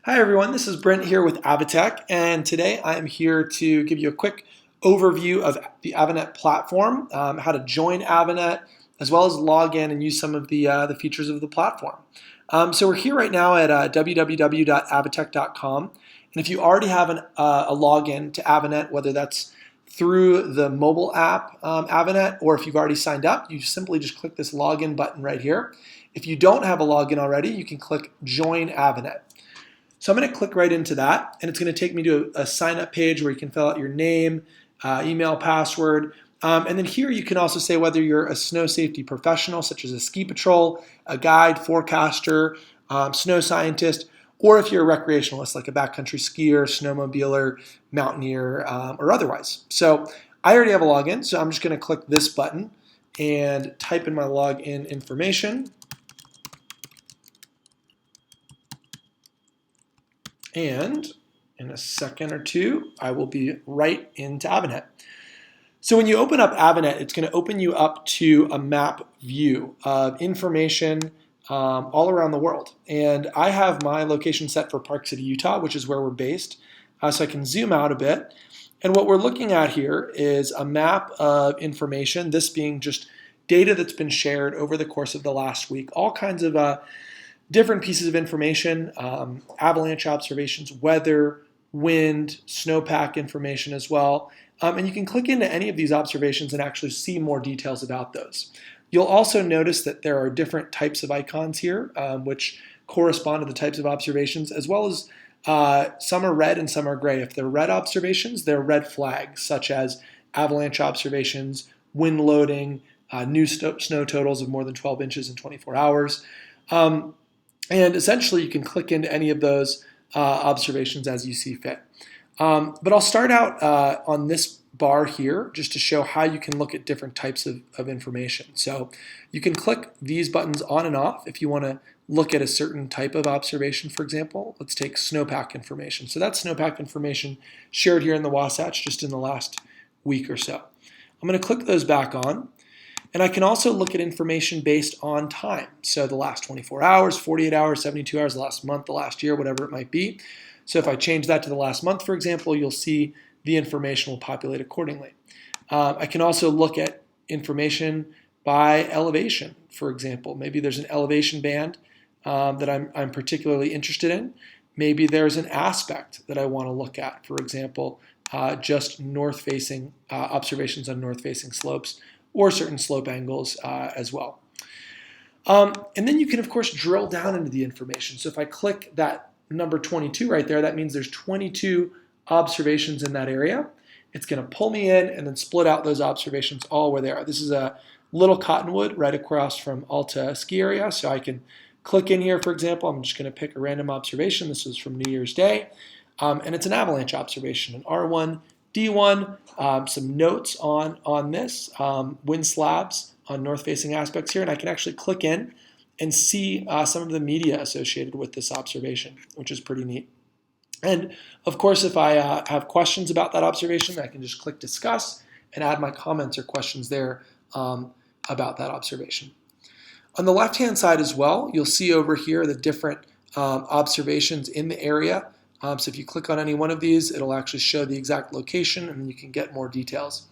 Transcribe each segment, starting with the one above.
Hi everyone, this is Brent here with Avatek, and today I am here to give you a quick overview of the Avanet platform, how to join Avanet, as well as log in and use some of the features of the platform. So we're here right now at www.avatek.com, and if you already have a login to Avanet, whether that's through the mobile app Avanet, or if you've already signed up, you simply just click this login button right here. If you don't have a login already, you can click Join Avanet. So I'm going to click right into that, and it's going to take me to a sign-up page where you can fill out your name, email, password, and then here you can also say whether you're a snow safety professional, such as a ski patrol, a guide, forecaster, snow scientist, or if you're a recreationalist, like a backcountry skier, snowmobiler, mountaineer, or otherwise. So I already have a login, so I'm just going to click this button and type in my login information. And in a second or two, I will be right into Avanet. So when you open up Avanet, it's going to open you up to a map view of information all around the world. And I have my location set for Park City, Utah, which is where we're based. So I can zoom out a bit. And what we're looking at here is a map of information, this being just data that's been shared over the course of the last week, all kinds of different pieces of information, avalanche observations, weather, wind, snowpack information as well. And you can click into any of these observations and actually see more details about those. You'll also notice that there are different types of icons here, which correspond to the types of observations, as well as some are red and some are gray. If they're red observations, they're red flags, such as avalanche observations, wind loading, new snow totals of more than 12 inches in 24 hours. And essentially, you can click into any of those observations as you see fit. But I'll start out on this bar here just to show how you can look at different types of information. So you can click these buttons on and off if you want to look at a certain type of observation. For example, let's take snowpack information. So that's snowpack information shared here in the Wasatch just in the last week or so. I'm going to click those back on. And I can also look at information based on time. So the last 24 hours, 48 hours, 72 hours, the last month, the last year, whatever it might be. So if I change that to the last month, for example, you'll see the information will populate accordingly. I can also look at information by elevation, for example. Maybe there's an elevation band that I'm particularly interested in. Maybe there's an aspect that I want to look at, for example, just north-facing observations on north-facing slopes, or certain slope angles as well. And then you can, of course, drill down into the information. So if I click that number 22 right there, that means there's 22 observations in that area. It's going to pull me in and then split out those observations all where they are. This is a Little Cottonwood right across from Alta ski area. So I can click in here, for example. I'm just going to pick a random observation. This was from New Year's Day. And it's an avalanche observation, an R1, D1, some notes on this, wind slabs on north-facing aspects here, and I can actually click in and see some of the media associated with this observation, which is pretty neat. And of course, if I have questions about that observation, I can just click discuss and add my comments or questions there about that observation. On the left-hand side as well, you'll see over here the different observations in the area. So if you click on any one of these, it'll actually show the exact location and you can get more details.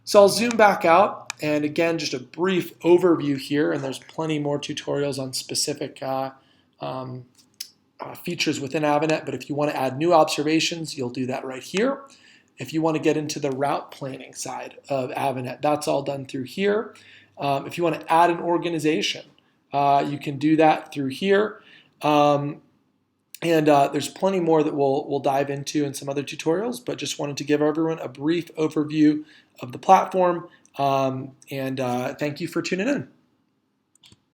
So I'll zoom back out, and again, just a brief overview here, and there's plenty more tutorials on specific features within Avanet, but if you want to add new observations, you'll do that right here. If you want to get into the route planning side of Avanet, that's all done through here. If you want to add an organization, you can do that through here. And there's plenty more that we'll dive into in some other tutorials, but just wanted to give everyone a brief overview of the platform. And thank you for tuning in.